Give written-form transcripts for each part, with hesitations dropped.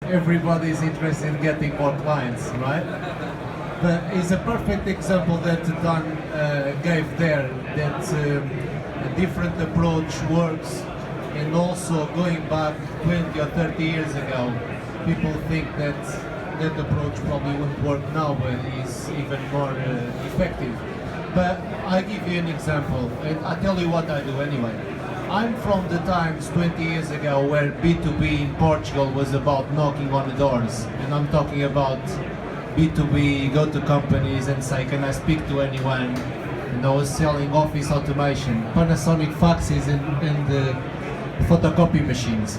everybody is interested in getting more clients, right? But it's a perfect example that Dan gave there, that a different approach works, and also going back 20 or 30 years ago, people think that that approach probably wouldn't work now, but is even more effective. But I give you an example, and I tell you what I do anyway. I'm from the times 20 years ago where B2B in Portugal was about knocking on the doors, and I'm talking about B2B, go to companies and say, can I speak to anyone? And I was selling office automation, Panasonic faxes and photocopy machines.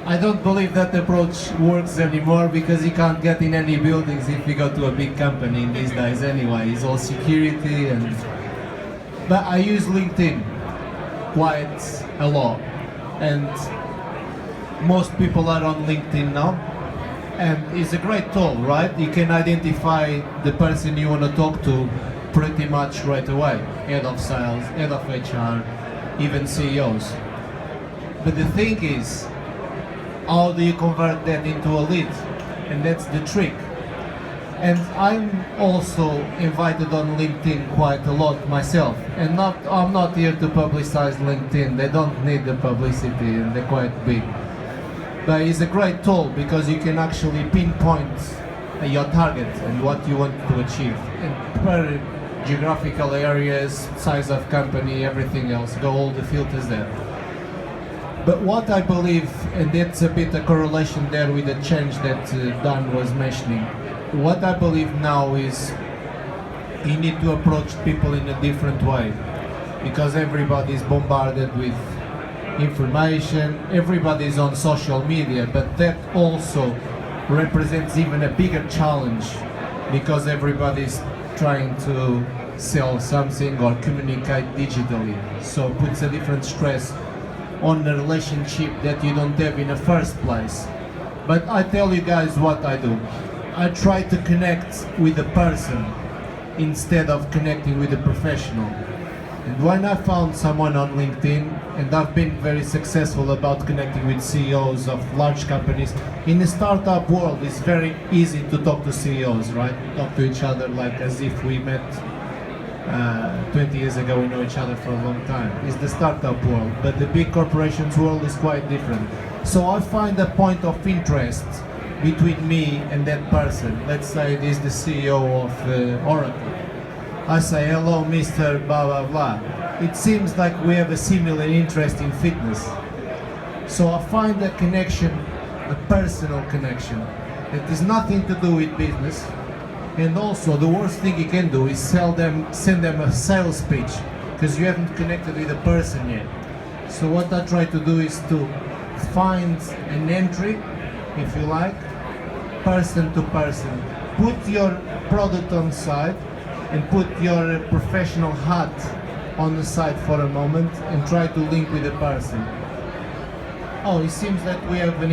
I don't believe that approach works anymore because you can't get in any buildings if you go to a big company in these days anyway. It's all security and... But I use LinkedIn quite a lot, and most people are on LinkedIn now, and it's a great tool, right? You can identify the person you want to talk to pretty much right away. Head of sales, head of HR, even CEOs. But the thing is, how do you convert that into a lead? And that's the trick. And I'm also invited on LinkedIn quite a lot myself. And I'm not here to publicize LinkedIn. They don't need the publicity and they're quite big. But it's a great tool because you can actually pinpoint your target and what you want to achieve. And per geographical areas, size of company, everything else, go all the filters there. But what I believe, and that's a bit a correlation there with the change that Dan was mentioning, what I believe now is you need to approach people in a different way, because everybody is bombarded with information, everybody is on social media, but that also represents even a bigger challenge because everybody is trying to sell something or communicate digitally, so it puts a different stress on the relationship that you don't have in the first place. But I tell you guys what I do. I try to connect with the person instead of connecting with the professional. And when I found someone on LinkedIn, and I've been very successful about connecting with CEOs of large companies, in the startup world it's very easy to talk to CEOs, right? Talk to each other like as if we met 20 years ago, we know each other for a long time. It's the startup world, but the big corporations world is quite different. So I find a point of interest between me and that person. Let's say it is the CEO of Oracle. I say, hello Mr. blah blah blah. It seems like we have a similar interest in fitness. So I find a connection, a personal connection. It has nothing to do with business. And also, the worst thing you can do is send them a sales pitch, because you haven't connected with the person yet. So what I try to do is to find an entry, if you like, person to person. Put your product on side and put your professional hat on the side for a moment and try to link with the person. Oh, it seems that we have an